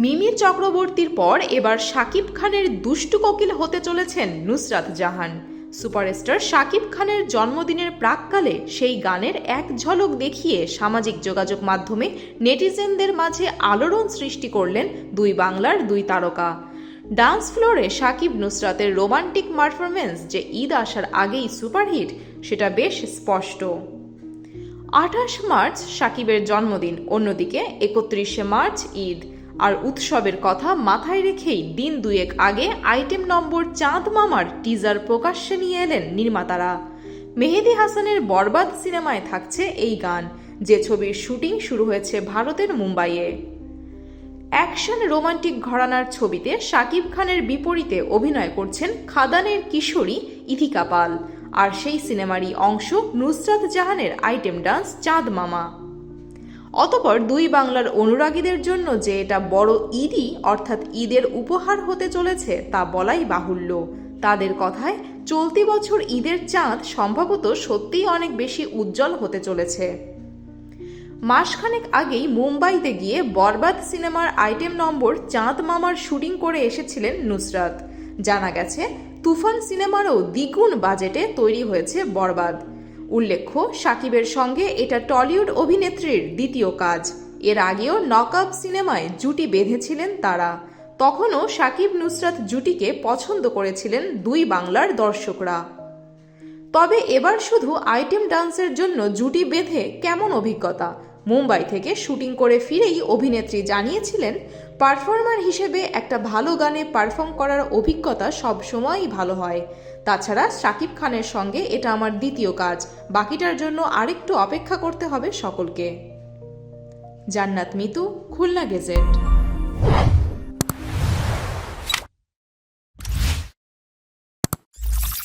মিমি চক্রবর্তীর পর এবার শাকিব খানের দুষ্টু কোকিল হতে চলেছেন নুসরাত জাহান। সুপারস্টার শাকিব খানের জন্মদিনের প্রাক্কালে সেই গানের এক ঝলক দেখিয়ে সামাজিক যোগাযোগ মাধ্যমে নেটিজেনদের মাঝে আলোড়ন সৃষ্টি করলেন দুই বাংলার দুই তারকা। ডান্স ফ্লোরে শাকিব নুসরাতের রোমান্টিক পারফরমেন্স যে ঈদ আসার আগেই সুপারহিট, সেটা বেশ স্পষ্ট। 28 মার্চ শাকিবের জন্মদিন, অন্যদিকে 31শে মার্চ ঈদ। আর উৎসবের কথা মাথায় রেখেই দিন দুয়েক আগে আইটেম নম্বর চাঁদ মামার টিজার প্রকাশ্যে নিয়ে এলেন নির্মাতারা। মেহেদী হাসানের বরবাদ সিনেমায় থাকছে এই গান, যে ছবির শুটিং শুরু হয়েছে ভারতের মুম্বাইয়ে। অ্যাকশন রোমান্টিক ঘরানার ছবিতে শাকিব খানের বিপরীতে অভিনয় করছেন খাদানের কিশোরী ইথিকা পাল, আর সেই সিনেমারই অংশ নুসরাত জাহানের আইটেম ডান্স চাঁদ মামা। অতঃপর দুই বাংলার অনুরাগীদের জন্য যে এটা বড় ঈদই অর্থাৎ ঈদের উপহার হতে চলেছে তা বলাই বাহুল্য। তাদের কথায় চলতি বছর ঈদের চাঁদ সম্ভবত সত্যিই অনেক বেশি উজ্জ্বল হতে চলেছে। মাসখানেক আগেই মুম্বাইতে গিয়ে বরবাদ সিনেমার আইটেম নম্বর চাঁদ মামার শুটিং করে এসেছিলেন নুসরাত। জানা গেছে তুফান সিনেমারও দ্বিগুণ বাজেটে তৈরি হয়েছে বরবাদ। উল্লেখ্য, শাকিবের সঙ্গে এটা টলিউড অভিনেত্রীর দ্বিতীয় কাজ। এর আগেও নকআপ সিনেমায় জুটি বেঁধেছিলেন তারা। তখনও শাকিব নুসরাত জুটিকে পছন্দ করেছিলেন দুই বাংলার দর্শকরা। তবে এবার শুধু আইটেম ডান্সের জন্য জুটি বেঁধে কেমন অভিজ্ঞতা? মুম্বাই থেকে শুটিং করে ফিরেই অভিনেত্রী জানিয়েছিলেন, পারফর্মার হিসেবে একটা ভালো গানে পারফর্ম করার অভিজ্ঞতা সবসময়ই ভালো হয়। তাছাড়া শাকিব খানের সঙ্গে এটা আমার দ্বিতীয় কাজ, বাকিটার জন্য আরেকটু অপেক্ষা করতে হবে সকলকে। জান্নাত মিতু, খুলনা গেজেট।